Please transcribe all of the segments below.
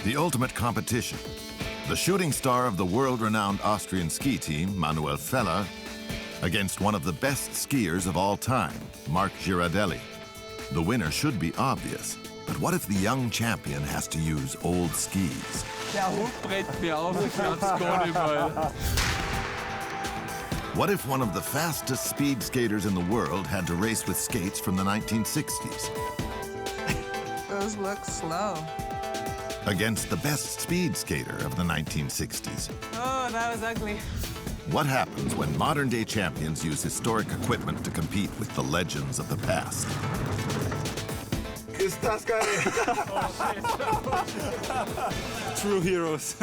The ultimate competition. The shooting star of the world-renowned Austrian ski team, Manuel Feller, against one of the best skiers of all time, Marc Girardelli. The winner should be obvious, but what if the young champion has to use old skis? What if one of the fastest speed skaters in the world had to race with skates from the 1960s? Those look slow. Against the best speed skater of the 1960s. Oh, that was ugly. What happens when modern-day champions use historic equipment to compete with the legends of the past? True heroes.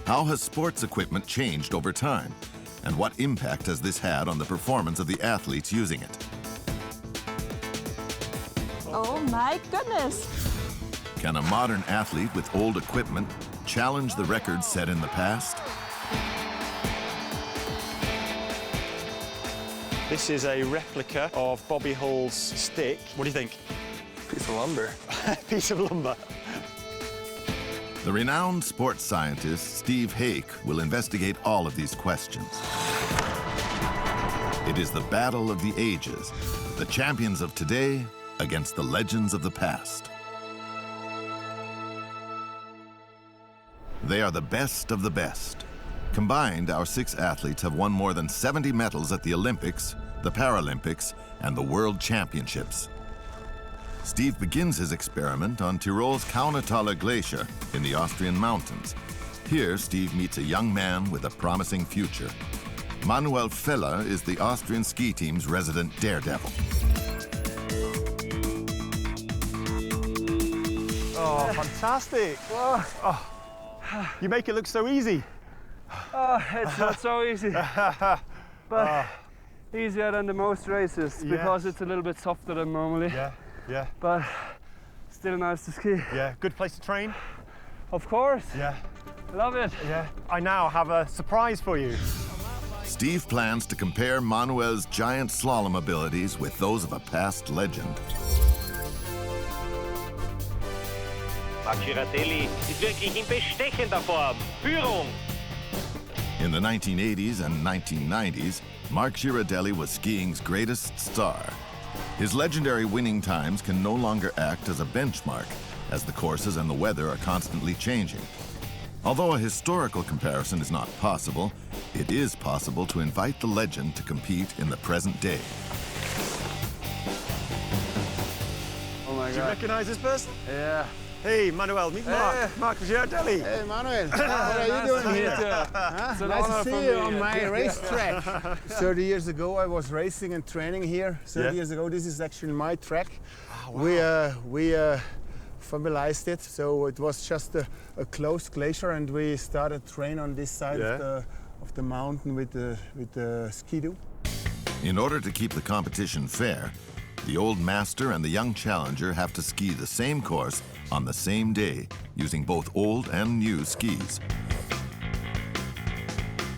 How has sports equipment changed over time? And what impact has this had on the performance of the athletes using it? Oh my goodness! Can a modern athlete with old equipment challenge the records set in the past? This is a replica of Bobby Hall's stick. What do you think? Piece of lumber. Piece of lumber. The renowned sports scientist Steve Haake will investigate all of these questions. It is the battle of the ages, the champions of today against the legends of the past. They are the best of the best. Combined, our 6 athletes have won more than 70 medals at the Olympics, the Paralympics, and the World Championships. Steve begins his experiment on Tyrol's Kaunertaler Glacier in the Austrian mountains. Here, Steve meets a young man with a promising future. Manuel Feller is the Austrian ski team's resident daredevil. Oh, fantastic. Oh. You make it look so easy. Oh, it's not so easy, but easier than the most races because it's a little bit softer than normally. Yeah. But still nice to ski. Yeah, good place to train. Of course. Yeah. Love it. Yeah. I now have a surprise for you. Steve plans to compare Manuel's giant slalom abilities with those of a past legend. Marc Girardelli ist wirklich in bestechender Form. Führung. In the 1980s and 1990s, Marc Girardelli was skiing's greatest star. His legendary winning times can no longer act as a benchmark, as the courses and the weather are constantly changing. Although a historical comparison is not possible, it is possible to invite the legend to compete in the present day. Oh my God. Do you recognize this person? Yeah. Hey, Manuel, meet Marc Girardelli. Hey, Manuel. What are you doing here? Nice to see you on my racetrack. 30 years ago, I was racing and training here. 30 years ago, this is actually my track. Oh, wow. We familiarized it, so it was just a closed glacier, and we started train on this side of the mountain with the ski-doo. In order to keep the competition fair, the old master and the young challenger have to ski the same course on the same day, using both old and new skis.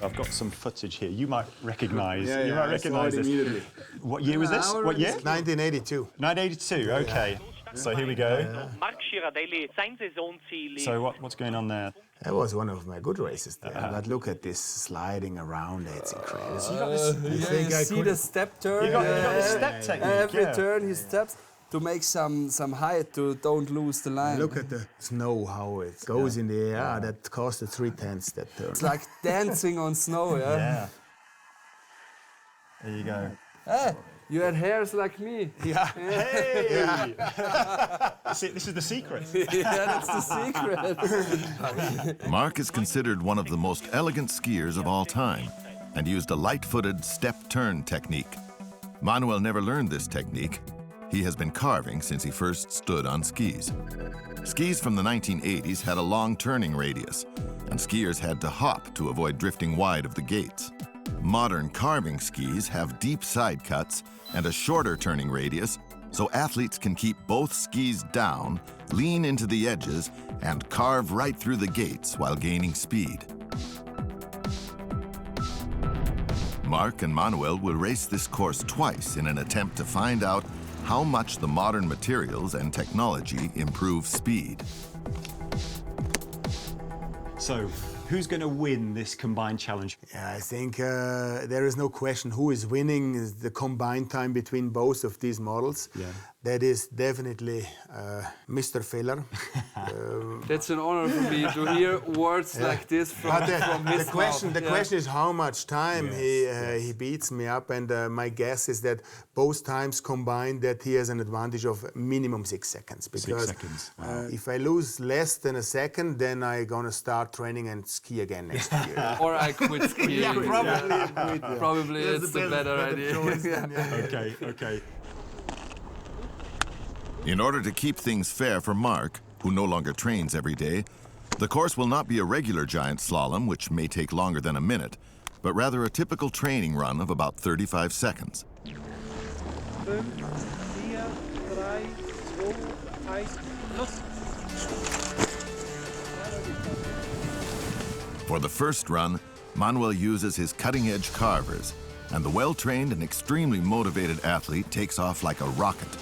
I've got some footage here. You might recognize. This. Immediately. What year was this? What year? 1982. 1982. Okay. So here we go. Marc Girardelli, sein Saisonziel. So what's going on there? That was one of my good races there. But look at this sliding around. It's incredible. So you got this. You see the step turn? You got this step technique. Every turn he steps to make some height to don't lose the line. Look at the snow, how it goes in the air. That cost 3/10 that turn. It's like dancing on snow, Yeah. There you go. Hey, you had hairs like me. Yeah. Hey! This is the secret. Yeah, that's the secret. Marc is considered one of the most elegant skiers of all time and used a light-footed step-turn technique. Manuel never learned this technique. He has been carving since he first stood on skis. Skis from the 1980s had a long turning radius, and skiers had to hop to avoid drifting wide of the gates. Modern carving skis have deep side cuts and a shorter turning radius, so athletes can keep both skis down, lean into the edges, and carve right through the gates while gaining speed. Marc and Manuel will race this course twice in an attempt to find out how much the modern materials and technology improve speed. So, who's going to win this combined challenge? Yeah, I think there is no question who is winning is the combined time between both of these models. Yeah. That is definitely Mr. Feller. That's an honor for me to hear words like this from his mouth. The question is how much time he beats me up, and my guess is that both times combined that he has an advantage of minimum 6 seconds. Because 6 seconds. Wow. if I lose less than a second, then I'm gonna start training and ski again next year. Or I quit skiing. Yeah, probably. Probably it's the better idea. Okay. In order to keep things fair for Mark, who no longer trains every day, the course will not be a regular giant slalom, which may take longer than a minute, but rather a typical training run of about 35 seconds. 5, 4, 3, 2, 1, los. For the first run, Manuel uses his cutting-edge carvers, and the well-trained and extremely motivated athlete takes off like a rocket.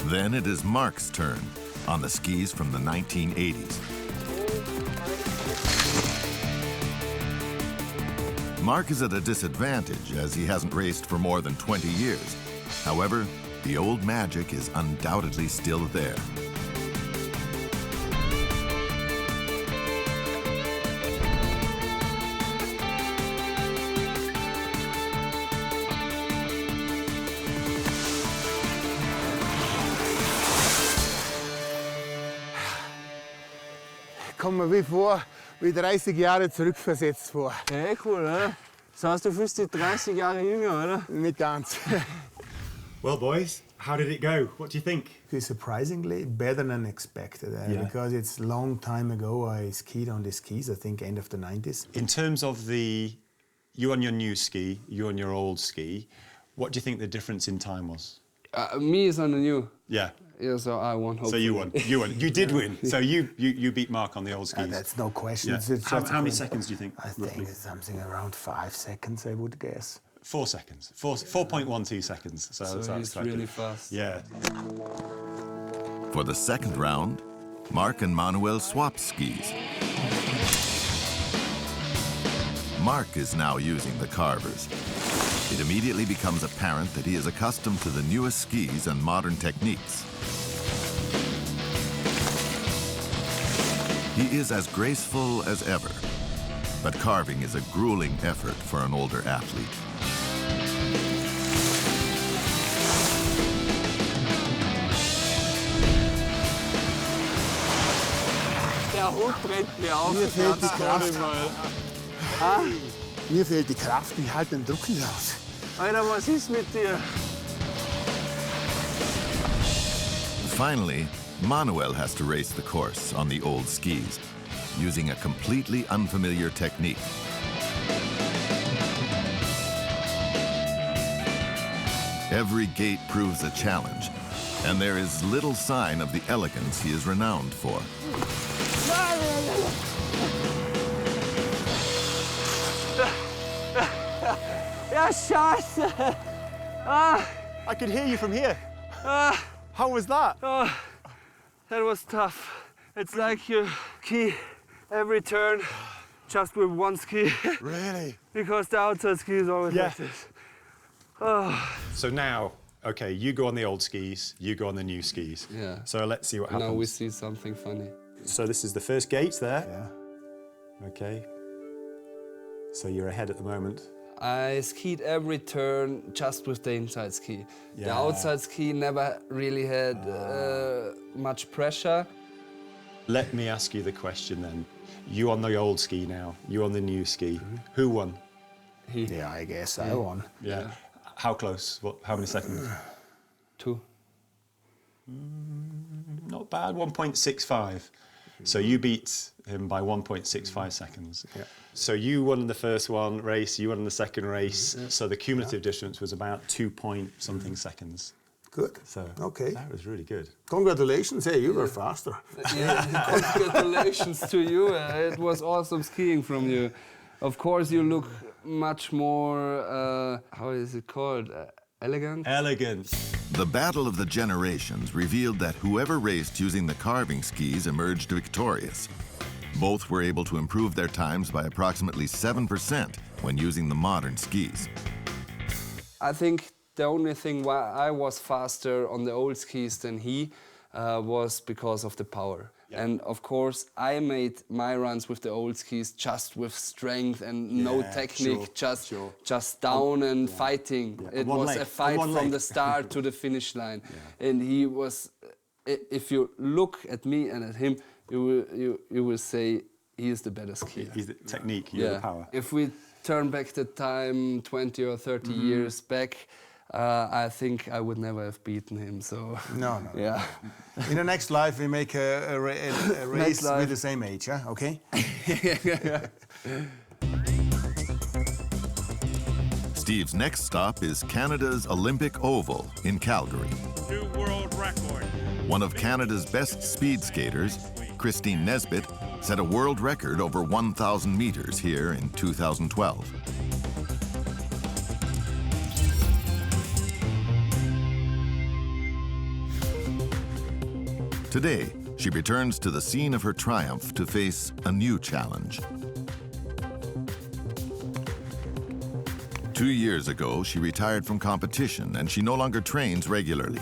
Then it is Mark's turn on the skis from the 1980s. Mark is at a disadvantage as he hasn't raced for more than 20 years. However, the old magic is undoubtedly still there. Kommen wir wie 30 Jahre zurückversetzt vor. Hey, cool, oder? Das heißt, du fühlst dich 30 Jahre jünger, oder? Nicht ganz. Well, boys, how did it go? What do you think? It's surprisingly better than expected because it's a long time ago I skied on the skis, I think end of the 90s. In terms of you on your new ski, you on your old ski, what do you think the difference in time was? Me is on the new. Yeah. Yeah, so I won. Hopefully. So you won. You did win. So you beat Mark on the old skis. That's no question. Yeah. How many seconds do you think? I think it's something around 5 seconds, I would guess. 4 seconds. 4.12 seconds. So he's really fast. Yeah. For the second round, Mark and Manuel swap skis. Mark is now using the carvers. It immediately becomes apparent that he is accustomed to the newest skis and modern techniques. He is as graceful as ever, but carving is a grueling effort for an older athlete. Der Hut brennt mir auf. Mir fehlt die Kraft. Mir fehlt die Kraft, ich halte den Druck nicht aus. Alter, was ist mit dir? Finally, Manuel has to race the course on the old skis, using a completely unfamiliar technique. Every gate proves a challenge, and there is little sign of the elegance he is renowned for. Ja, scheiße! I could hear you from here. How was that? That was tough. It's like you ski every turn just with one ski. Really? Because the outside ski is always like this. So now, okay, you go on the old skis, you go on the new skis. Yeah. So let's see what happens. Now we see something funny. So this is the first gate there. Yeah. Okay. So you're ahead at the moment. I skied every turn just with the inside ski. The Yeah. outside ski never really had much pressure. Let me ask you the question then. You on the old ski now, you on the new ski. Who won? Yeah, I guess I won. Yeah. How close? How many seconds? 2. Not bad, 1.65. So you beat him by 1.65 seconds. Yeah. So you won the first race, you won the second race. So the cumulative difference was about 2 point something seconds. Good. So okay. that was really good. Congratulations. Hey, you were faster. Yeah, congratulations to you. It was awesome skiing from you. Of course, you look much more, how is it called? Elegant? Elegant. The battle of the generations revealed that whoever raced using the carving skis emerged victorious. Both were able to improve their times by approximately 7% when using the modern skis. I think the only thing why I was faster on the old skis than he was because of the power. Yeah. And of course, I made my runs with the old skis just with strength and no technique, just down and fighting. Yeah. It was a fight from the start to the finish line. Yeah. And he was, if you look at me and at him, you will say he is the better skier. He's the technique, you're the power. If we turn back the time 20 or 30 years back, I think I would never have beaten him. So no. Yeah. In the next life, we make a race with the same age, huh? Okay? Steve's next stop is Canada's Olympic Oval in Calgary. New world record. One of Canada's best speed skaters, Christine Nesbitt, set a world record over 1,000 meters here in 2012. Today, she returns to the scene of her triumph to face a new challenge. 2 years ago, she retired from competition and she no longer trains regularly.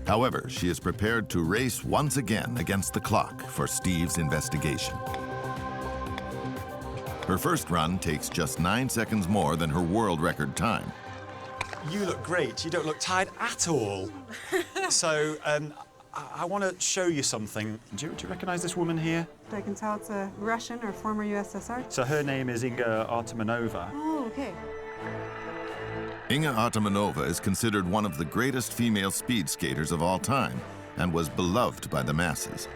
However, she is prepared to race once again against the clock for Steve's investigation. Her first run takes just 9 seconds more than her world record time. You look great. You don't look tired at all. So, I want to show you something. Do you recognize this woman here? I can tell it's a Russian or former USSR. So her name is Inga Artemanova. Oh, okay. Inga Artemanova is considered one of the greatest female speed skaters of all time and was beloved by the masses.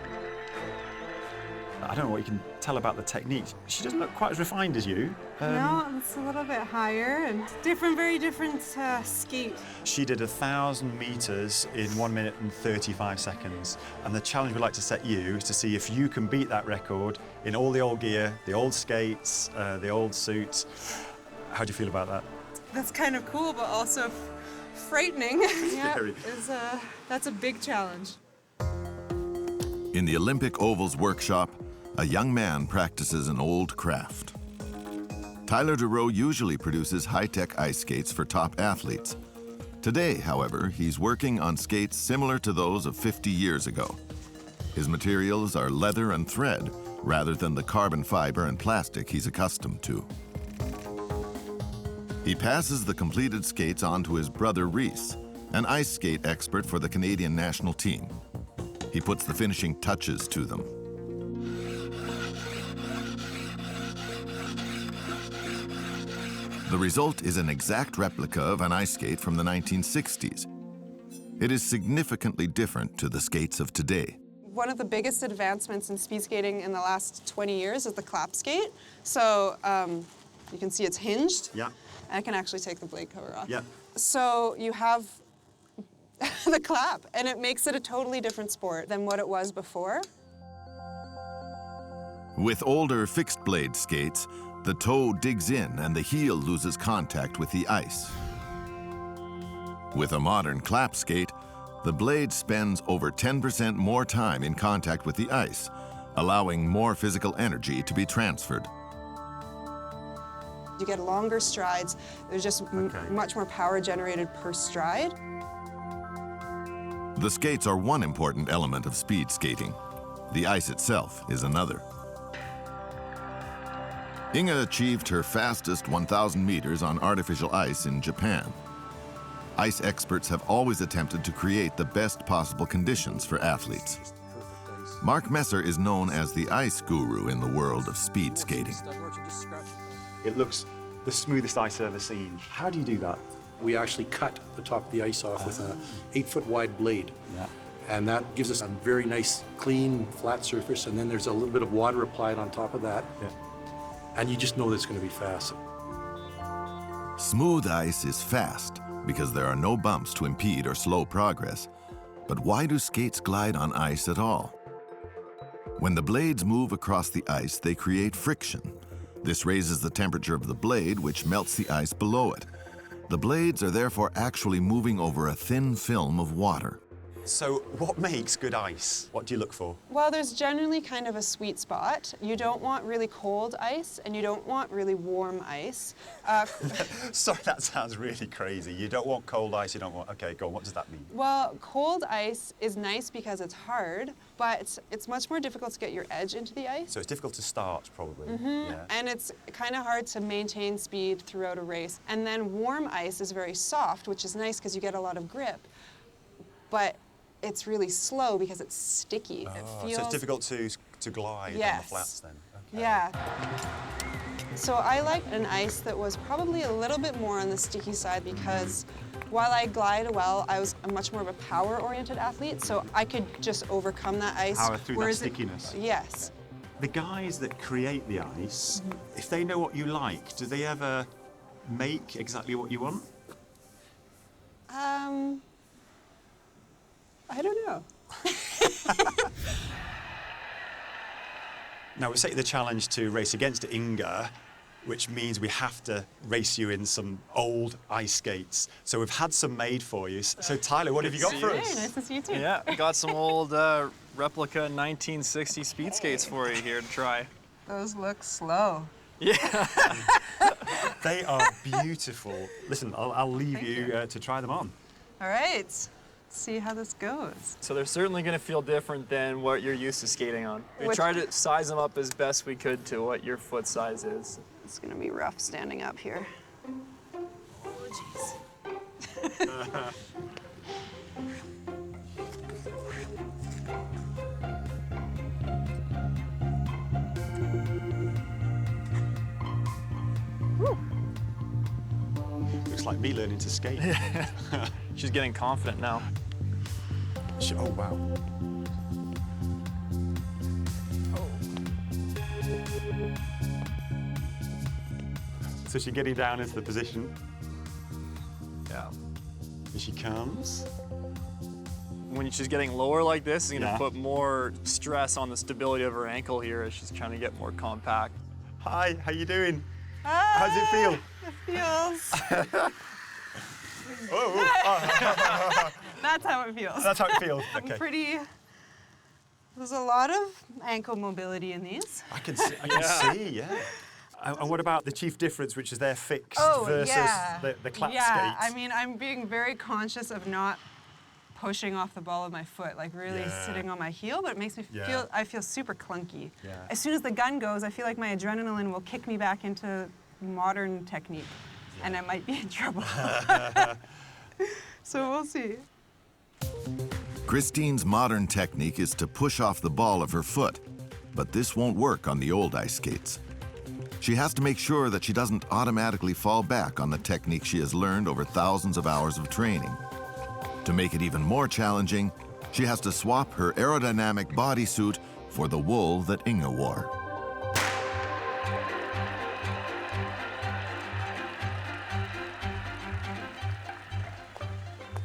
I don't know what you can tell about the technique. She doesn't look quite as refined as you. No, it's a little bit higher and very different skate. She did 1,000 meters in 1 minute and 35 seconds. And the challenge we'd like to set you is to see if you can beat that record in all the old gear, the old skates, the old suits. How do you feel about that? That's kind of cool, but also frightening. Yeah, that's a big challenge. In the Olympic Oval's workshop, a young man practices an old craft. Tyler DeRoe usually produces high-tech ice skates for top athletes. Today, however, he's working on skates similar to those of 50 years ago. His materials are leather and thread, rather than the carbon fiber and plastic he's accustomed to. He passes the completed skates on to his brother Reese, an ice skate expert for the Canadian national team. He puts the finishing touches to them. The result is an exact replica of an ice skate from the 1960s. It is significantly different to the skates of today. One of the biggest advancements in speed skating in the last 20 years is the clap skate. So you can see it's hinged. Yeah. I can actually take the blade cover off. Yeah. So you have the clap, and it makes it a totally different sport than what it was before. With older fixed blade skates, the toe digs in and the heel loses contact with the ice. With a modern clap skate, the blade spends over 10% more time in contact with the ice, allowing more physical energy to be transferred. You get longer strides. There's just much more power generated per stride. The skates are one important element of speed skating. The ice itself is another. Inga achieved her fastest 1,000 meters on artificial ice in Japan. Ice experts have always attempted to create the best possible conditions for athletes. Mark Messer is known as the ice guru in the world of speed skating. It looks the smoothest ice I've ever seen. How do you do that? We actually cut the top of the ice off with an 8-foot wide blade. Yeah. And that gives us a very nice, clean, flat surface, and then there's a little bit of water applied on top of that. Yeah. And you just know that it's going to be fast. Smooth ice is fast, because there are no bumps to impede or slow progress. But why do skates glide on ice at all? When the blades move across the ice, they create friction. This raises the temperature of the blade, which melts the ice below it. The blades are therefore actually moving over a thin film of water. So what makes good ice? What do you look for? Well, there's generally kind of a sweet spot. You don't want really cold ice, and you don't want really warm ice. Sorry, that sounds really crazy. You don't want cold ice, you don't want... Okay, go on, what does that mean? Well, cold ice is nice because it's hard, but it's much more difficult to get your edge into the ice. So it's difficult to start, probably. Mm-hmm. Yeah. And it's kind of hard to maintain speed throughout a race. And then warm ice is very soft, which is nice because you get a lot of grip. But it's really slow because it's sticky. Oh, it feels... So it's difficult to glide on the flats then? Okay. Yeah. So I like an ice that was probably a little bit more on the sticky side because while I glide well, I was much more of a power-oriented athlete, so I could just overcome that ice. Power through that stickiness? Yes. The guys that create the ice, if they know what you like, do they ever make exactly what you want? I don't know. Now, we set you the challenge to race against Inga, which means we have to race you in some old ice skates. So we've had some made for you. So Tyler, what have you got for us? Nice to see you too. Yeah, I got some old replica 1960 speed skates for you here to try. Those look slow. Yeah. They are beautiful. Listen, I'll leave you to try them on. All right. See how this goes. So they're certainly going to feel different than what you're used to skating on. We tried to size them up as best we could to what your foot size is. It's going to be rough standing up here. Oh, jeez. Looks like me learning to skate. She's getting confident now. Oh, wow. So she's getting down into the position. Yeah. Here she comes. When she's getting lower like this, it's going to put more stress on the stability of her ankle here as she's trying to get more compact. Hi, how you doing? Hi. How does it feel? It feels... Oh. That's how it feels. That's how it feels. Okay. There's a lot of ankle mobility in these. I can see, yeah. And what about the chief difference, which is they're fixed versus the clap skates? I mean, I'm being very conscious of not pushing off the ball of my foot, like really sitting on my heel, but it makes me feel, I feel super clunky. Yeah. As soon as the gun goes, I feel like my adrenaline will kick me back into modern technique, and I might be in trouble. So we'll see. Christine's modern technique is to push off the ball of her foot, but this won't work on the old ice skates. She has to make sure that she doesn't automatically fall back on the technique she has learned over thousands of hours of training. To make it even more challenging, she has to swap her aerodynamic bodysuit for the wool that Inga wore.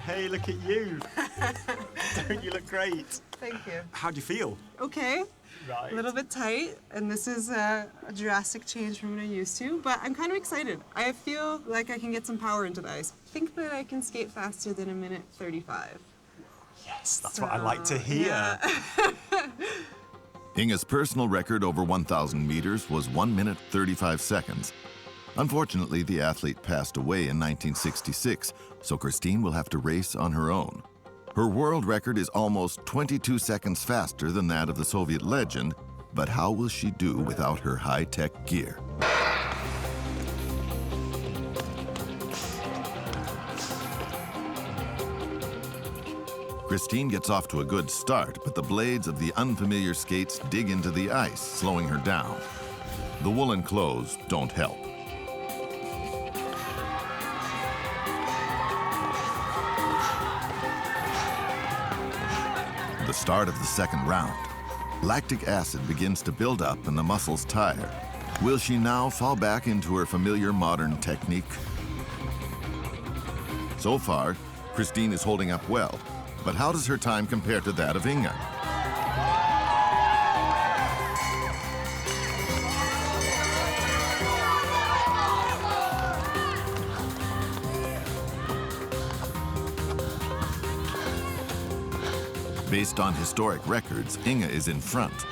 Hey, look at you. Don't you look great? Thank you. How do you feel? Okay. Right. A little bit tight, and this is a drastic change from what I'm used to, but I'm kind of excited. I feel like I can get some power into the ice. I think that I can skate faster than 1:35. Yes, that's what I like to hear. Yeah. Inga's personal record over 1,000 meters was 1 minute 35 seconds. Unfortunately, the athlete passed away in 1966, so Christine will have to race on her own. Her world record is almost 22 seconds faster than that of the Soviet legend, but how will she do without her high-tech gear? Christine gets off to a good start, but the blades of the unfamiliar skates dig into the ice, slowing her down. The woolen clothes don't help. The start of the second round. Lactic acid begins to build up and the muscles tire. Will she now fall back into her familiar modern technique? So far, Christine is holding up well, but how does her time compare to that of Inge? Based on historic records, Inge is in front.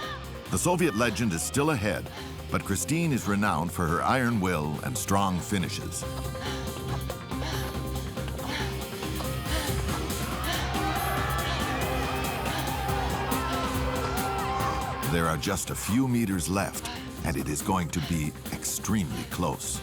The Soviet legend is still ahead, but Christine is renowned for her iron will and strong finishes. There are just a few meters left, and it is going to be extremely close.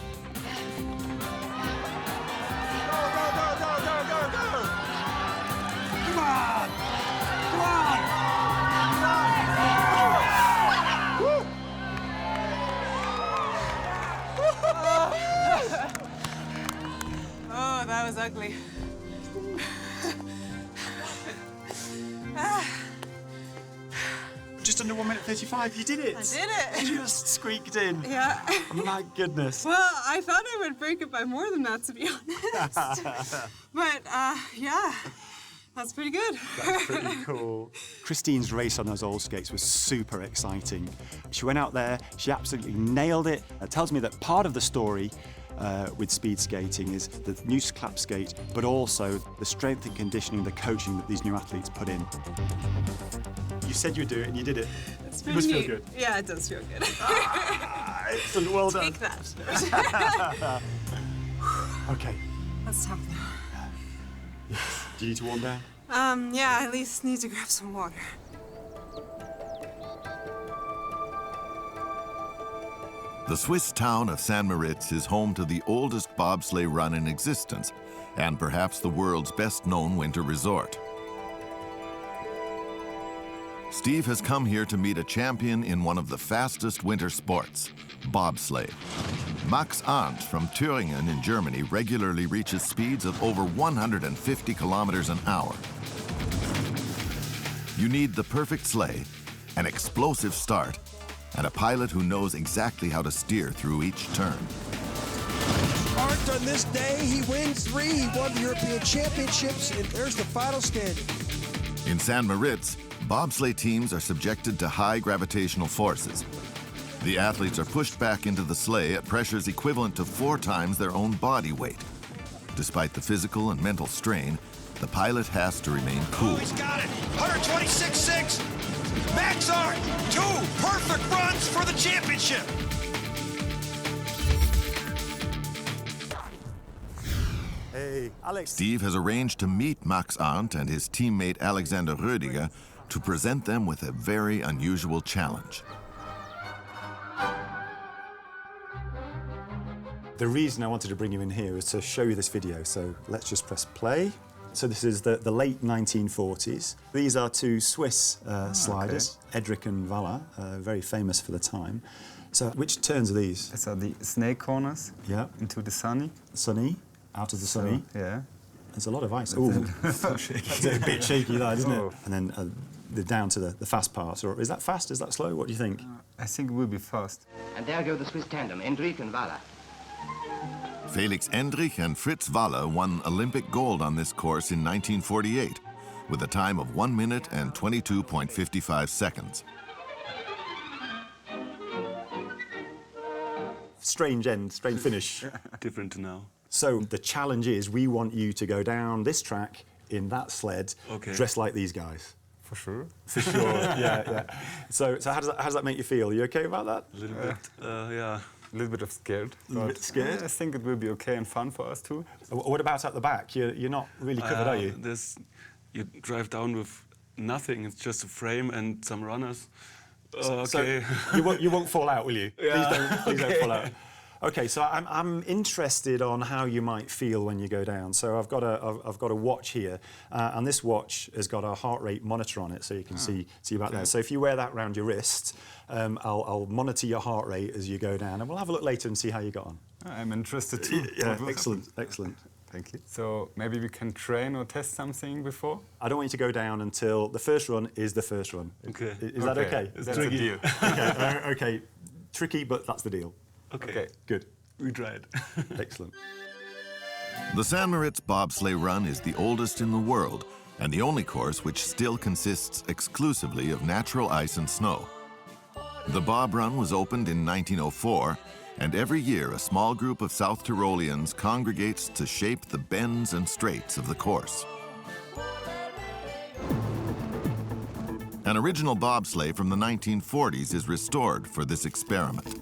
Oh, that was ugly. Just under 1 minute 35, you did it! I did it! You just squeaked in. Yeah. My goodness. Well, I thought I would break it by more than that, to be honest. But, yeah, that's pretty good. That's pretty cool. Christine's race on those old skates was super exciting. She went out there, she absolutely nailed it. It tells me that part of the story with speed skating is the new clap skate, but also the strength and conditioning, the coaching that these new athletes put in. You said you'd do it, and you did it. It's It must pretty feel neat. good. Yeah, it does feel good. Excellent, well done. Take that. Okay. Let's talk now. Do you need to warm down? Yeah, I at least need to grab some water. The Swiss town of St. Moritz is home to the oldest bobsleigh run in existence, and perhaps the world's best-known winter resort. Steve has come here to meet a champion in one of the fastest winter sports, bobsleigh. Max Arndt from Thüringen in Germany regularly reaches speeds of over 150 kilometers an hour. You need the perfect sleigh, an explosive start, and a pilot who knows exactly how to steer through each turn. Arndt on this day, he wins 3. He won the European Championships, and there's the final standing. In St. Moritz, bobsleigh teams are subjected to high gravitational forces. The athletes are pushed back into the sleigh at pressures equivalent to 4 times their own body weight. Despite the physical and mental strain, the pilot has to remain cool. Oh, he's got it. 126.6. Max Arndt, 2 perfect runs for the championship. Hey, Alex. Steve has arranged to meet Max Arndt and his teammate Alexander Rödiger to present them with a very unusual challenge. The reason I wanted to bring you in here is to show you this video, so let's just press play. So this is the late 1940s. These are 2 Swiss sliders, Edric and Walla, very famous for the time. So which turns are these? These are the snake corners. Yeah. Into the sunny. Sunny, out of the sunny. Yeah. There's a lot of ice. Oh, so shaky. It's a bit shaky that, isn't Oh. it? And then the down to the fast part. Or is that fast? Is that slow? What do you think? I think it will be fast. And there go the Swiss tandem, Endrick and Walla. Felix Endrich and Fritz Walla won Olympic gold on this course in 1948 with a time of 1 minute and 22.55 seconds. Strange end, strange finish. Different now. So the challenge is we want you to go down this track in that sled, dressed like these guys. For sure. For sure, yeah. So how does that make you feel? Are you okay about that? A little bit, yeah. A little bit of scared. A little bit scared? I think it will be okay and fun for us too. What about at the back? You're not really covered, are you? You drive down with nothing. It's just a frame and some runners. Okay. So you won't fall out, will you? Yeah. Please don't fall out. Okay, so I'm interested on how you might feel when you go down. So I've got a watch here, and this watch has got a heart rate monitor on it, so you can see back there. So if you wear that around your wrist, I'll monitor your heart rate as you go down, and we'll have a look later and see how you got on. I'm interested too. Yeah, excellent. Thank you. So maybe we can train or test something before? I don't want you to go down until the first run is the first run. Okay. Is that okay? That's a deal. Okay. Tricky, but that's the deal. Okay. Good. We tried. Excellent. The San Moritz bobsleigh run is the oldest in the world and the only course which still consists exclusively of natural ice and snow. The Bob Run was opened in 1904, and every year a small group of South Tyroleans congregates to shape the bends and straights of the course. An original bobsleigh from the 1940s is restored for this experiment.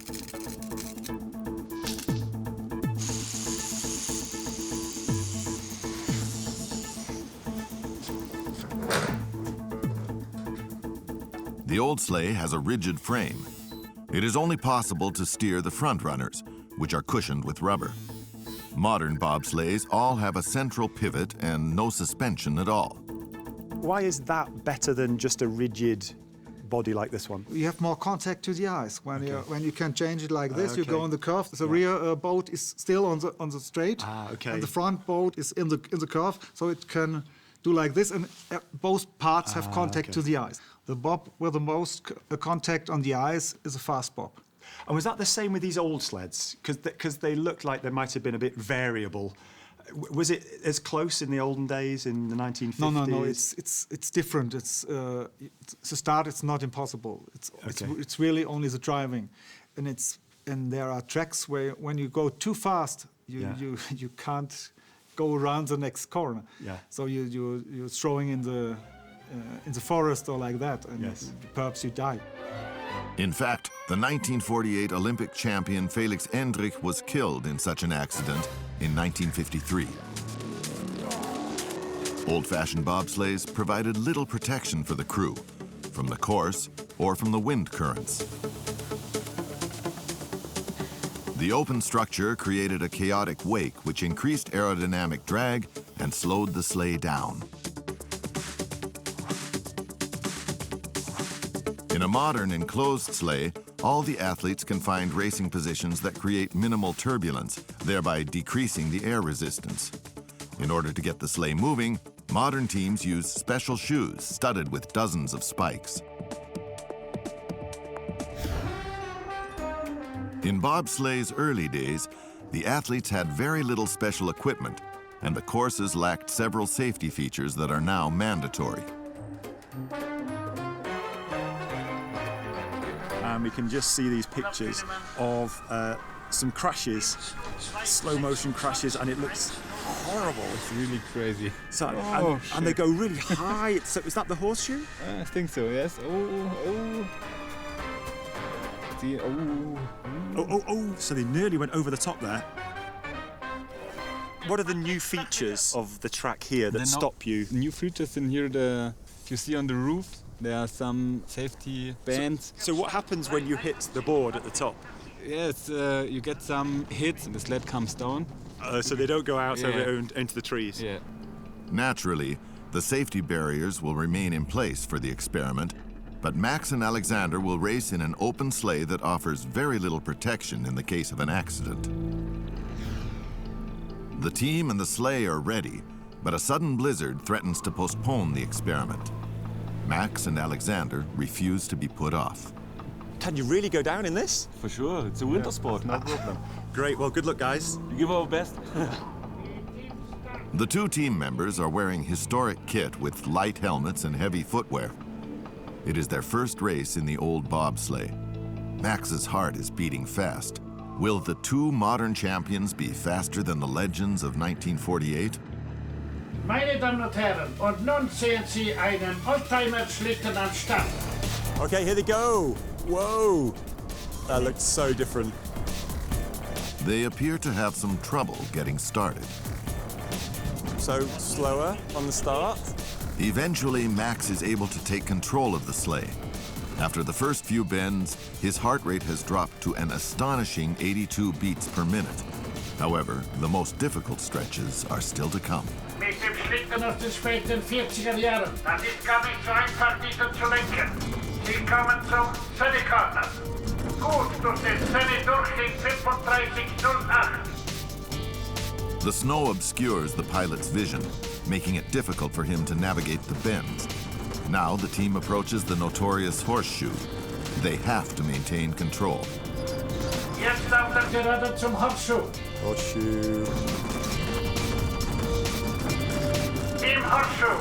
The old sleigh has a rigid frame. It is only possible to steer the front runners, which are cushioned with rubber. Modern bobsleighs all have a central pivot and no suspension at all. Why is that better than just a rigid body like this one? You have more contact to the ice. When you can change it like this, you go on the curve. The rear boat is still on the straight, and the front boat is in the curve, so it can do like this, and both parts have contact to the ice. The bob with the most contact on the ice is a fast bob. And was that the same with these old sleds? Because they looked like they might have been a bit variable. Was it as close in the olden days, in the 1950s? No. It's different. It's to start. It's not impossible. It's really only the driving, and there are tracks where when you go too fast, you can't go around the next corner. Yeah. So you're throwing in the forest or like that, and perhaps you die. In fact, the 1948 Olympic champion Felix Endrich was killed in such an accident in 1953. Old-fashioned bobsleighs provided little protection for the crew, from the course or from the wind currents. The open structure created a chaotic wake which increased aerodynamic drag and slowed the sleigh down. In a modern enclosed sleigh, all the athletes can find racing positions that create minimal turbulence, thereby decreasing the air resistance. In order to get the sleigh moving, modern teams use special shoes studded with dozens of spikes. In bobsleigh's early days, the athletes had very little special equipment, and the courses lacked several safety features that are now mandatory. And we can just see these pictures of some crashes, slow motion crashes, and it looks horrible. It's really crazy. So, and they go really high. So is that the horseshoe? I think so, yes. See, so they nearly went over the top there. What are the new features of the track here that stop you? New features in here, you see on the roof, there are some safety bands. So what happens when you hit the board at the top? Yes, you get some hits and the sled comes down. So they don't go out into the trees? Yeah. Naturally, the safety barriers will remain in place for the experiment, but Max and Alexander will race in an open sleigh that offers very little protection in the case of an accident. The team and the sleigh are ready, but a sudden blizzard threatens to postpone the experiment. Max and Alexander refuse to be put off. Can you really go down in this? For sure, it's a winter sport, no problem. Great, well, good luck, guys. We give our best. The two team members are wearing historic kit with light helmets and heavy footwear. It is their first race in the old bobsleigh. Max's heart is beating fast. Will the two modern champions be faster than the legends of 1948? Meine Damen und Herren, und nun sehen Sie einen Oldtimer-Schlitten am Start. Okay, here they go. Whoa, that looks so different. They appear to have some trouble getting started. So slower on the start. Eventually, Max is able to take control of the sleigh. After the first few bends, his heart rate has dropped to an astonishing 82 beats per minute. However, the most difficult stretches are still to come. Mit dem Schlitten aus den späten 40er Jahren. Das ist gar nicht so einfach, diesen zu lenken. Sie kommen zum Sunny-Corner. Gut, durch den Sunny durch in 35:08. The snow obscures the pilot's vision, making it difficult for him to navigate the bends. Now the team approaches the notorious horseshoe. They have to maintain control. Jetzt auf der Gerade zum Horseshoe. Horseshoe. horseshoe.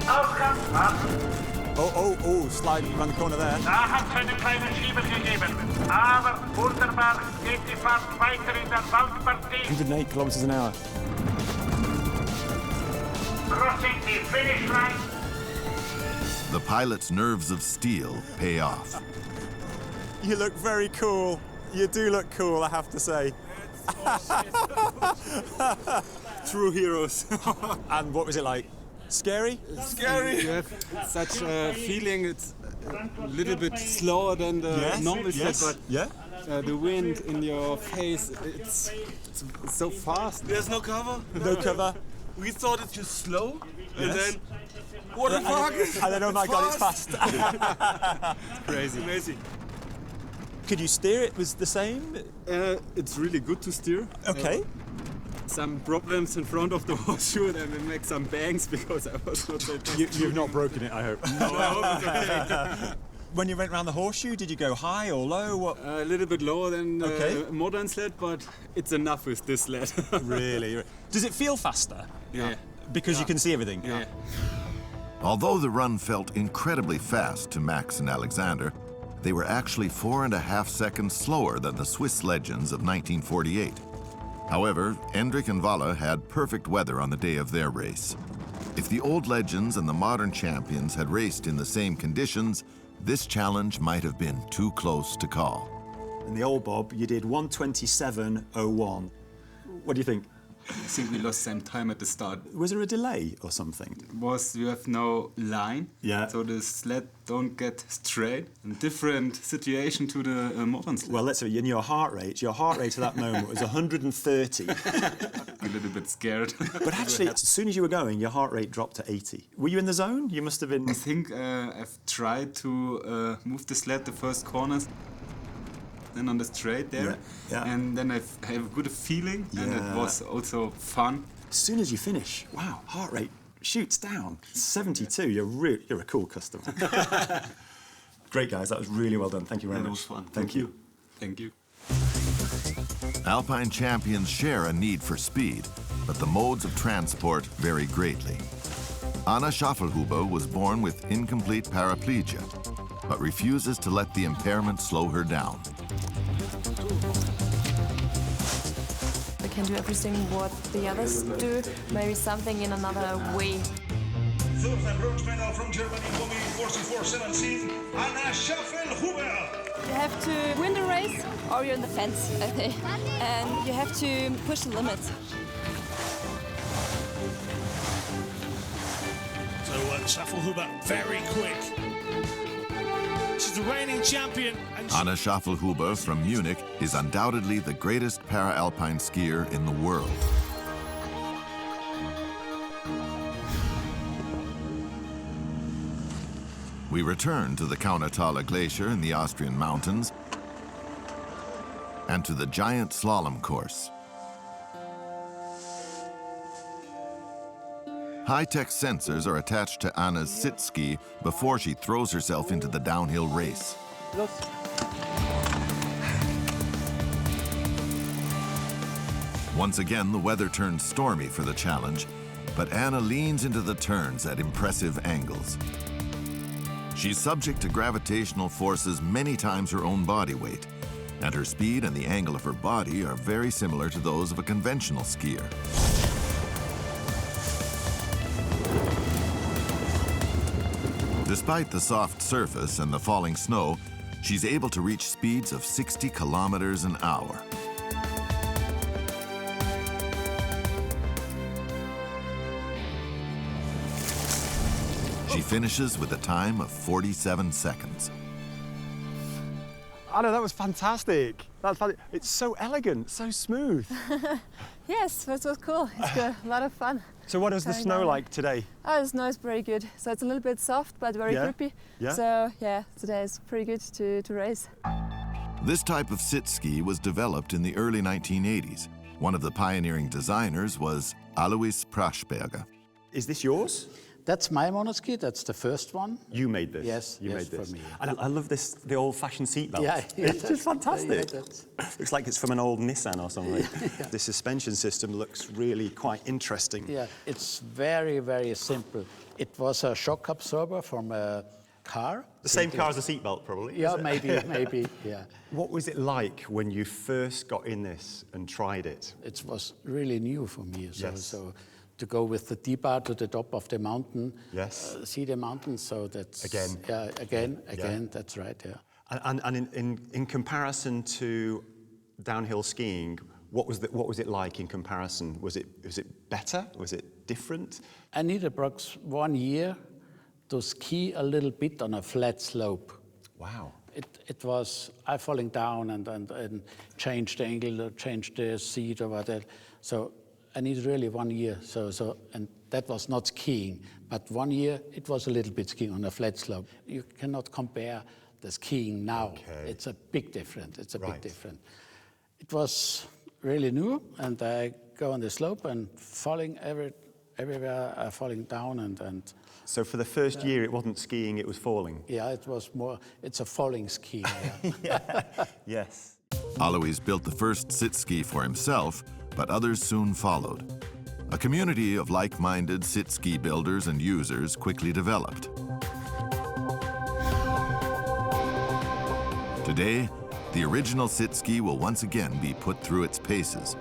Ausgangsfahrt. Oh, sliding around the corner there. Da hat es eine kleine Schiebe gegeben. Aber wunderbar geht die Fahrt weiter in der Waldpartie. 108 kilometers an hour. Crossing the finish line. The pilot's nerves of steel pay off. You look very cool. You do look cool, I have to say. True heroes. And what was it like? Scary? Scary. You have such a feeling. It's a little bit slower than the normal set, but the wind in your face, it's so fast. There's no cover? No cover. We thought it's just slow, and then, what the fuck? And then, oh my God, it's fast. It's crazy. Amazing. Could you steer it? Was the same? It's really good to steer. Okay. Some problems in front of the horseshoe, and we make some bangs because I was not so You've not broken it, I hope. No, I hope it's okay. When you went around the horseshoe, did you go high or low? What? A little bit lower than a modern sled, but it's enough with this sled. Really? Does it feel faster? Yeah. Because you can see everything? Yeah. Although the run felt incredibly fast to Max and Alexander, they were actually 4.5 seconds slower than the Swiss legends of 1948. However, Endrik and Valle had perfect weather on the day of their race. If the old legends and the modern champions had raced in the same conditions, this challenge might have been too close to call. In the old Bob, you did 1:27.01. What do you think? I think we lost some time at the start. Was there a delay or something? You have no line, so the sled don't get straight. A different situation to the modern sled. Well, let's say in your heart rate at that moment was 130. A little bit scared. But actually, as soon as you were going, your heart rate dropped to 80. Were you in the zone? You must have been... I think I've tried to move the sled the first corners, then on the straight there, and then I have a good feeling, and it was also fun. As soon as you finish, wow, heart rate shoots down. 72, you're a cool customer. Great, guys, that was really well done. Thank you very much. It was fun. Thank you. Thank you. Alpine champions share a need for speed, but the modes of transport vary greatly. Anna Schaffelhuber was born with incomplete paraplegia, but refuses to let the impairment slow her down. We can do everything what the others do, maybe something in another way. Third and bronze medal from Germany, coming 44.17, Anna Schaffelhuber. You have to win the race or you're in the fence, I think. And you have to push the limits. So Schaffelhuber, very quick. She's the reigning champion. Anna Schaffelhuber from Munich is undoubtedly the greatest para-alpine skier in the world. We return to the Kaunertaler Glacier in the Austrian mountains and to the giant slalom course. High-tech sensors are attached to Anna's sit ski before she throws herself into the downhill race. Once again, the weather turns stormy for the challenge, but Anna leans into the turns at impressive angles. She's subject to gravitational forces many times her own body weight, and her speed and the angle of her body are very similar to those of a conventional skier. Despite the soft surface and the falling snow, she's able to reach speeds of 60 kilometers an hour. She finishes with a time of 47 seconds. Anna, that was fantastic. It's so elegant, so smooth. Yes, that was cool. It's good. A lot of fun. So what is the snow like today? Oh, the snow is very good. So it's a little bit soft, but very grippy. Yeah. So yeah, today is pretty good to race. This type of sit ski was developed in the early 1980s. One of the pioneering designers was Alois Praschberger. Is this yours? That's my monoski. That's the first one. You made this? Yes, you made this. for me. And I love this, the old-fashioned seatbelt. Yeah, it's just fantastic. Yeah, looks like it's from an old Nissan or something. Yeah. The suspension system looks really quite interesting. Yeah, it's very, very simple. It was a shock absorber from a car. The same car as the seatbelt, probably? Yeah, maybe, yeah. What was it like when you first got in this and tried it? It was really new for me. Yes. To go with the D-bar to the top of the mountain, yes, see the mountain, so that's... Again. Yeah, again, that's right, yeah. And in comparison to downhill skiing, what was it like in comparison? Was it better? Was it different? I needed approximately 1 year to ski a little bit on a flat slope. Wow. It was, I falling down and change the angle, change the seat or whatever. So I needed really 1 year. And that was not skiing, but 1 year it was a little bit skiing on a flat slope. You cannot compare the skiing now. Okay. It's a big difference. It's a Right. big difference. It was really new, and I go on the slope and falling everywhere, falling down and. So for the first year, it wasn't skiing; it was falling. Yeah, it was more. It's a falling ski. Yeah. Yeah. Yes. Alois built the first sit ski for himself, but others soon followed. A community of like-minded sit ski builders and users quickly developed. Today, the original sit ski will once again be put through its paces.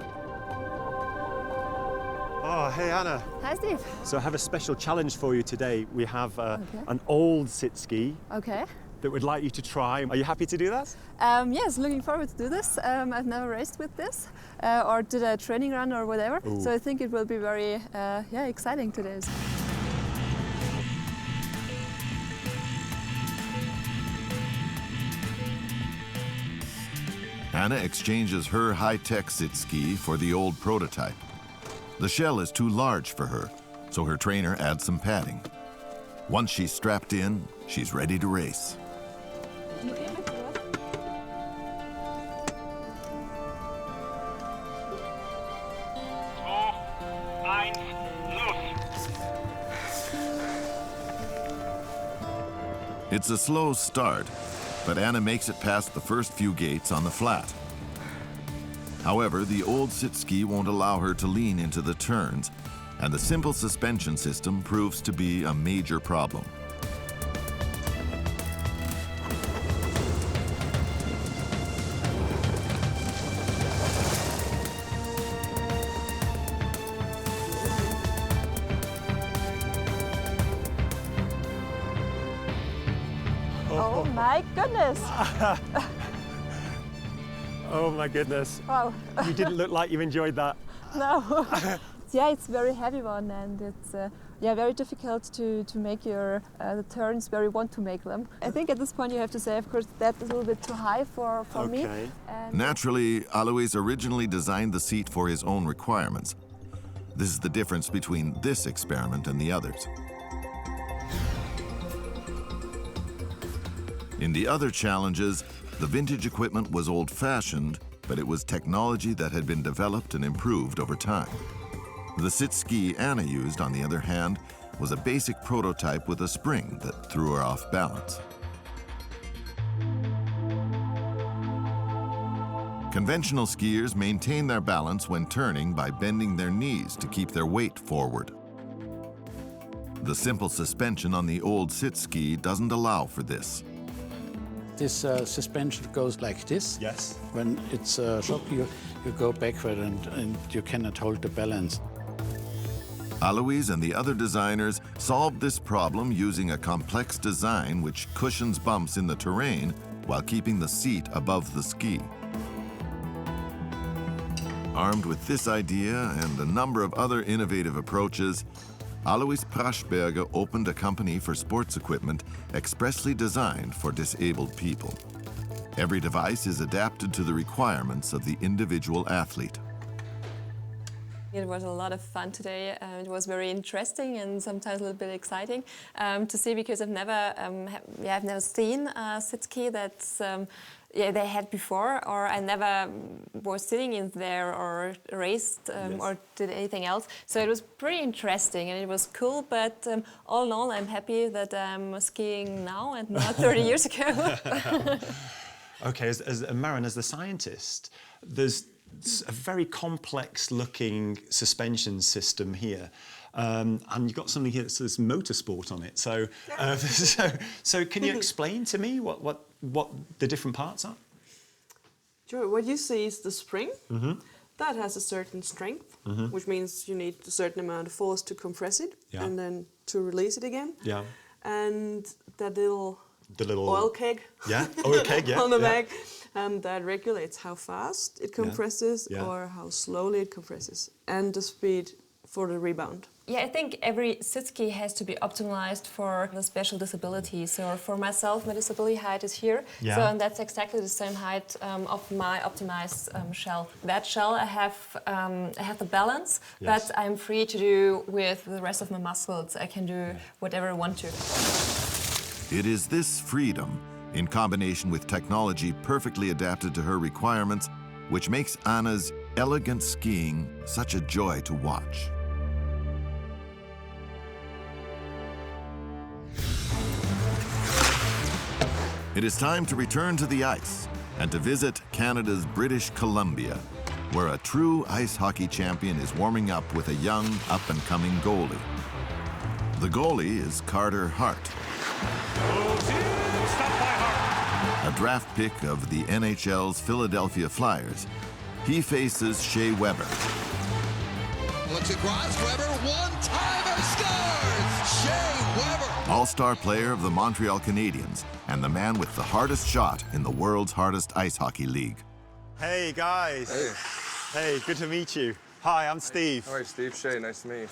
Oh, hey, Anna. Hi, Steve. So I have a special challenge for you today. We have an old sit ski Okay. that we'd like you to try. Are you happy to do that? Yes, looking forward to do this. I've never raced with this or did a training run or whatever. Ooh. So I think it will be very exciting today. Anna exchanges her high-tech sit ski for the old prototype. The shell is too large for her, so her trainer adds some padding. Once she's strapped in, she's ready to race. It's a slow start, but Anna makes it past the first few gates on the flat. However, the old sit ski won't allow her to lean into the turns, and the simple suspension system proves to be a major problem. Oh my goodness! Oh my goodness. Wow. You didn't look like you enjoyed that. No. Yeah, it's a very heavy one, and it's very difficult to make your the turns where you want to make them. I think at this point you have to say, of course, that's a little bit too high for me. And Naturally, Alois originally designed the seat for his own requirements. This is the difference between this experiment and the others. In the other challenges, the vintage equipment was old-fashioned, but it was technology that had been developed and improved over time. The sit ski Anna used, on the other hand, was a basic prototype with a spring that threw her off balance. Conventional skiers maintain their balance when turning by bending their knees to keep their weight forward. The simple suspension on the old sit ski doesn't allow for this. This suspension goes like this. Yes. When it's a shock, you go backward and you cannot hold the balance. Alois and the other designers solved this problem using a complex design which cushions bumps in the terrain while keeping the seat above the ski. Armed with this idea and a number of other innovative approaches, Alois Praschberger opened a company for sports equipment expressly designed for disabled people. Every device is adapted to the requirements of the individual athlete. It was a lot of fun today. It was very interesting and sometimes a little bit exciting to see, because I've never seen a sit ski that's they had before, or I never was sitting in there or raced or did anything else. So it was pretty interesting and it was cool, but all in all, I'm happy that I'm skiing now and not 30 years ago. Okay, as Maren, as the scientist, there's a very complex looking suspension system here. And you've got something here that says motorsport on it. So, so can you explain to me what the different parts are? Sure. What you see is the spring. That has a certain strength, which means you need a certain amount of force to compress it and then to release it again. Yeah. And that little little oil keg. Yeah, oil keg, yeah. On the back. That regulates how fast it compresses or how slowly it compresses, and the speed for the rebound. Yeah, I think every sit ski has to be optimized for the special disability. So for myself, my disability height is here. Yeah. So and that's exactly the same height of my optimized shell. That shell I have the balance, but I'm free to do with the rest of my muscles. I can do whatever I want to. It is this freedom, in combination with technology perfectly adapted to her requirements, which makes Anna's elegant skiing such a joy to watch. It is time to return to the ice and to visit Canada's British Columbia, where a true ice hockey champion is warming up with a young, up-and-coming goalie. The goalie is Carter Hart, a draft pick of the NHL's Philadelphia Flyers. He faces Shea Weber. Looks across, Weber, one-timer scores! Shea Weber! All-star player of the Montreal Canadiens and the man with the hardest shot in the world's hardest ice hockey league. Hey, guys. Hey, good to meet you. Hi, I'm Steve. Hi, Steve. Shea, nice to meet you.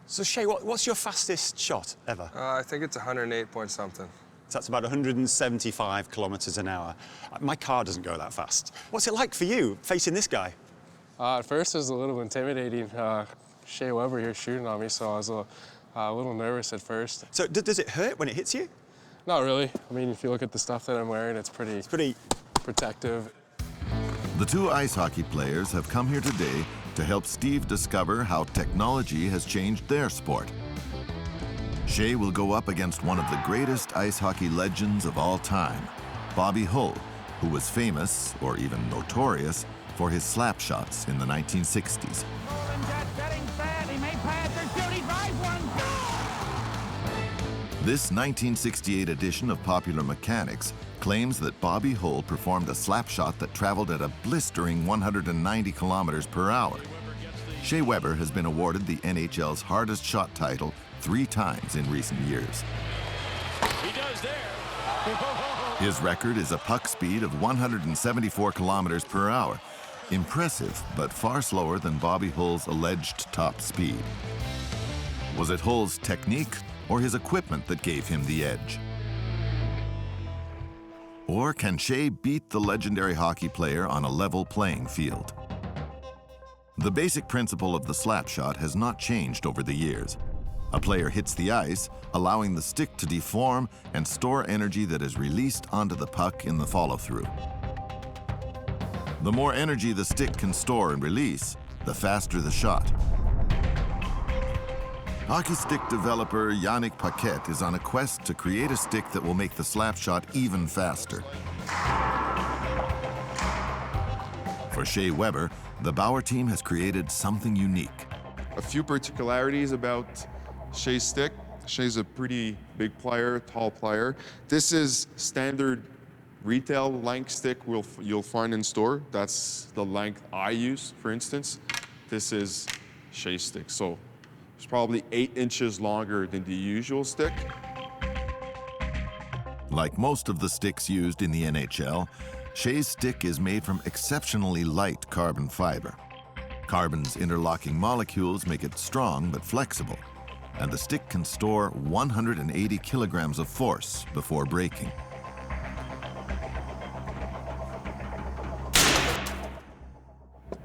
So, Shea, what's your fastest shot ever? I think it's 108 point something. So that's about 175 kilometers an hour. My car doesn't go that fast. What's it like for you, facing this guy? At first, it was a little intimidating. Shea Weber here shooting on me, so I was a little nervous at first. So does it hurt when it hits you? Not really. I mean, if you look at the stuff that I'm wearing, it's pretty protective. The two ice hockey players have come here today to help Steve discover how technology has changed their sport. Shea will go up against one of the greatest ice hockey legends of all time, Bobby Hull, who was famous, or even notorious, for his slap shots in the 1960s. This 1968 edition of Popular Mechanics claims that Bobby Hull performed a slap shot that traveled at a blistering 190 kilometers per hour. Shea Weber has been awarded the NHL's hardest shot title 3 times in recent years. He does there. His record is a puck speed of 174 kilometers per hour. Impressive, but far slower than Bobby Hull's alleged top speed. Was it Hull's technique or his equipment that gave him the edge? Or can Shea beat the legendary hockey player on a level playing field? The basic principle of the slap shot has not changed over the years. A player hits the ice, allowing the stick to deform and store energy that is released onto the puck in the follow-through. The more energy the stick can store and release, the faster the shot. Hockey stick developer Yannick Paquette is on a quest to create a stick that will make the slap shot even faster. For Shea Weber, the Bauer team has created something unique. A few particularities about Shea's stick. Shea's a pretty big player, tall player. This is standard retail length stick you'll find in store. That's the length I use, for instance. This is Shea's stick. So it's probably 8 inches longer than the usual stick. Like most of the sticks used in the NHL, Shea's stick is made from exceptionally light carbon fiber. Carbon's interlocking molecules make it strong but flexible, and the stick can store 180 kilograms of force before breaking.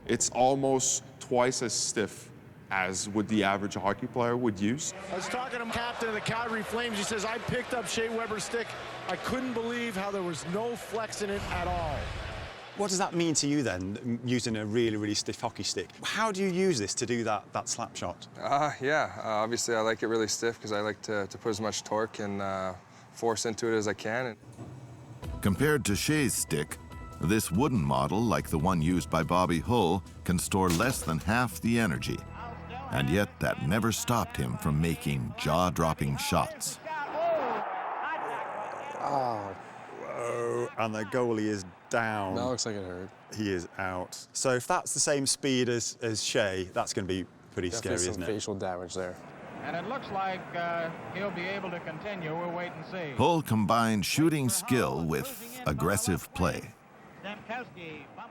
It's almost twice as stiff as what the average hockey player would use. I was talking to the captain of the Calgary Flames. He says, I picked up Shea Weber's stick I couldn't believe how there was no flex in it at all. What does that mean to you then, using a really, really stiff hockey stick? How do you use this to do that slap shot? Obviously I like it really stiff because I like to put as much torque and force into it as I can. Compared to Shea's stick, this wooden model, like the one used by Bobby Hull, can store less than half the energy. And yet that never stopped him from making jaw-dropping shots. Oh, whoa, and the goalie is down. That looks like it hurt. He is out. So if that's the same speed as Shea, that's going to be pretty scary, isn't it? Some facial damage there. And it looks like he'll be able to continue. We'll wait and see. Hull combined shooting skill with aggressive play.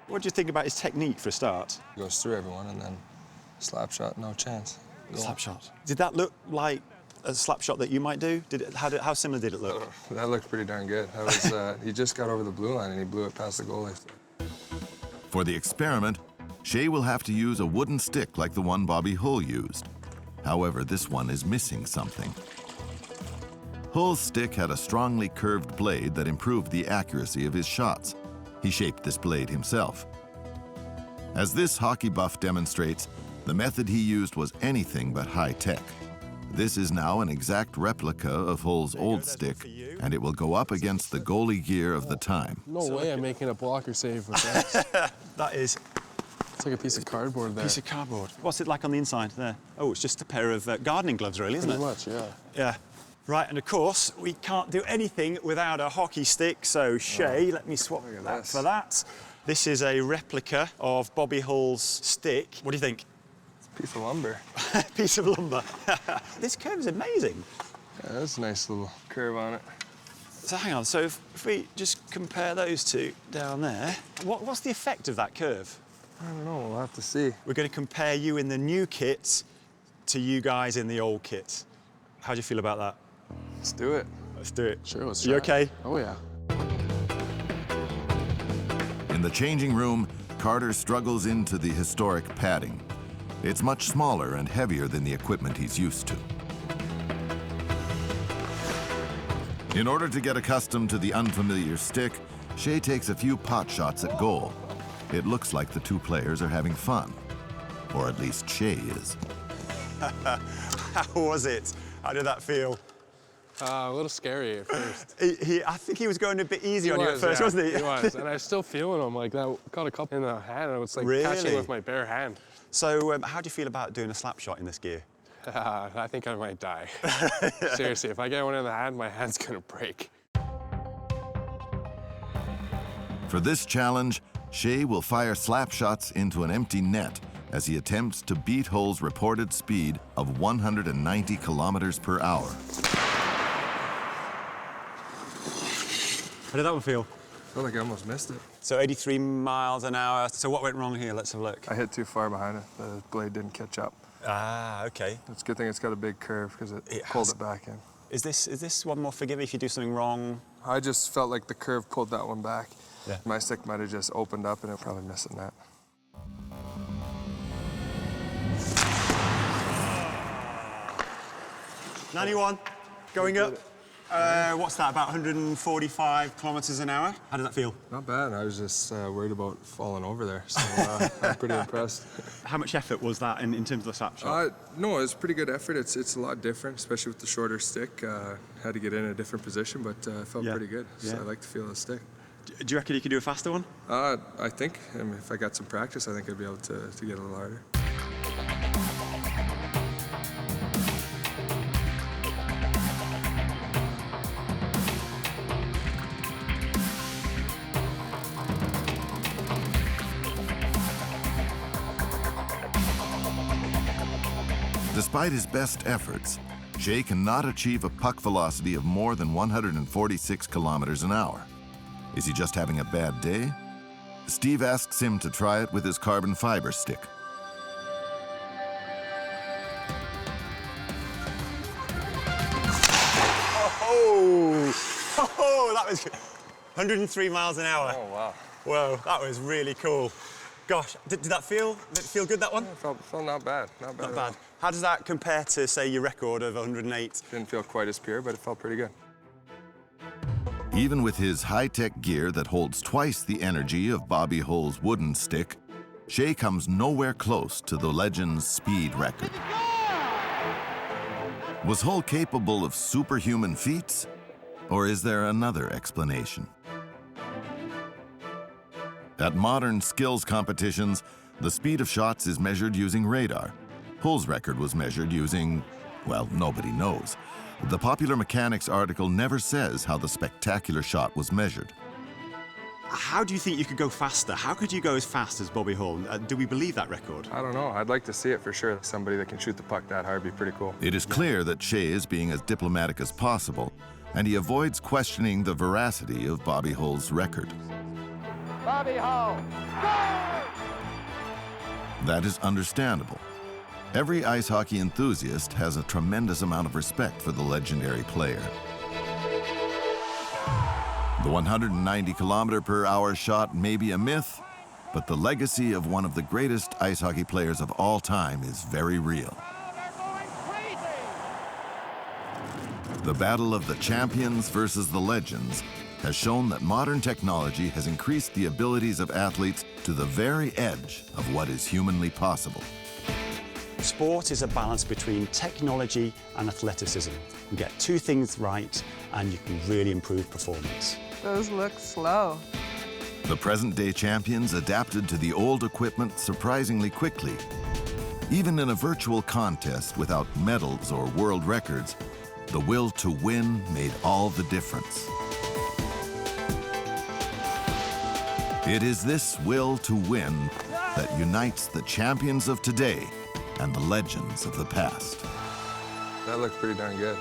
What do you think about his technique for a start? Goes through everyone and then slap shot, no chance. Slap shot. Did that look like a slap shot that you might do? How similar did it look? That looked pretty darn good. That was, he just got over the blue line and he blew it past the goalie. For the experiment, Shea will have to use a wooden stick like the one Bobby Hull used. However, this one is missing something. Hull's stick had a strongly curved blade that improved the accuracy of his shots. He shaped this blade himself. As this hockey buff demonstrates, the method he used was anything but high-tech. This is now an exact replica of Hull's old stick, and it will go up against the goalie gear of the time. No way I'm making a blocker save with that. That is... It's like a piece of cardboard there. Piece of cardboard. What's it like on the inside there? Oh, it's just a pair of gardening gloves, really, isn't it? Pretty much, yeah. Yeah. Right, and of course, we can't do anything without a hockey stick, so Shea, let me swap that for that. This is a replica of Bobby Hull's stick. What do you think? It's a piece of lumber. Piece of lumber. This curve is amazing. Yeah, that's a nice little curve on it. So hang on, so if we just compare those two down there, what's the effect of that curve? I don't know, we'll have to see. We're going to compare you in the new kit to you guys in the old kit. How do you feel about that? Let's do it. Let's do it. Sure, let's try. You okay? Oh, yeah. In the changing room, Carter struggles into the historic padding. It's much smaller and heavier than the equipment he's used to. In order to get accustomed to the unfamiliar stick, Shea takes a few pot shots at goal. It looks like the two players are having fun. Or at least Shea is. How was it? How did that feel? A little scary at first. I think he was going a bit easy on you at first, wasn't he? He was, and I was still feeling him. Like, that got a cup in the hand, and it was like catching with my bare hand. So, how do you feel about doing a slap shot in this gear? I think I might die. Seriously, if I get one in the hand, my hand's gonna break. For this challenge, Shea will fire slap shots into an empty net as he attempts to beat Hull's reported speed of 190 kilometers per hour. How did that one feel? I feel like I almost missed it. So 83 miles an hour. So what went wrong here? Let's have a look. I hit too far behind it. The blade didn't catch up. Ah, okay. It's a good thing it's got a big curve because it pulled it back in. Is this one more forgiving if you do something wrong? I just felt like the curve pulled that one back. Yeah. My stick might have just opened up and it probably missed the net. '91, going up. What's that, about 145 kilometers an hour? How did that feel? Not bad. I was just worried about falling over there, so I'm pretty impressed. How much effort was that in terms of the slap shot? No, it was pretty good effort. It's a lot different, especially with the shorter stick. Had to get in a different position, but it felt pretty good. So I like to feel the stick. Do you reckon you could do a faster one? I think. I mean, if I got some practice, I think I'd be able to get a little harder. Despite his best efforts, Shea cannot achieve a puck velocity of more than 146 kilometers an hour. Is he just having a bad day? Steve asks him to try it with his carbon fiber stick. Oh, that was 103 miles an hour. Oh, wow. Whoa, that was really cool. Gosh, did that feel good, that one? Yeah, it felt not bad. Not bad. How does that compare to, say, your record of 108? Didn't feel quite as pure, but it felt pretty good. Even with his high-tech gear that holds twice the energy of Bobby Hull's wooden stick, Shea comes nowhere close to the legend's speed record. Was Hull capable of superhuman feats? Or is there another explanation? At modern skills competitions, the speed of shots is measured using radar. Hull's record was measured using, well, nobody knows. The Popular Mechanics article never says how the spectacular shot was measured. How do you think you could go faster? How could you go as fast as Bobby Hull? Do we believe that record? I don't know. I'd like to see it for sure. Somebody that can shoot the puck that hard would be pretty cool. It is clear that Shea is being as diplomatic as possible, and he avoids questioning the veracity of Bobby Hull's record. Bobby Hull, go! That is understandable. Every ice hockey enthusiast has a tremendous amount of respect for the legendary player. The 190-kilometer-per-hour shot may be a myth, but the legacy of one of the greatest ice hockey players of all time is very real. The battle of the champions versus the legends has shown that modern technology has increased the abilities of athletes to the very edge of what is humanly possible. Sport is a balance between technology and athleticism. You get two things right and you can really improve performance. Those look slow. The present-day champions adapted to the old equipment surprisingly quickly. Even in a virtual contest without medals or world records, the will to win made all the difference. It is this will to win that unites the champions of today and the legends of the past. That looked pretty darn good.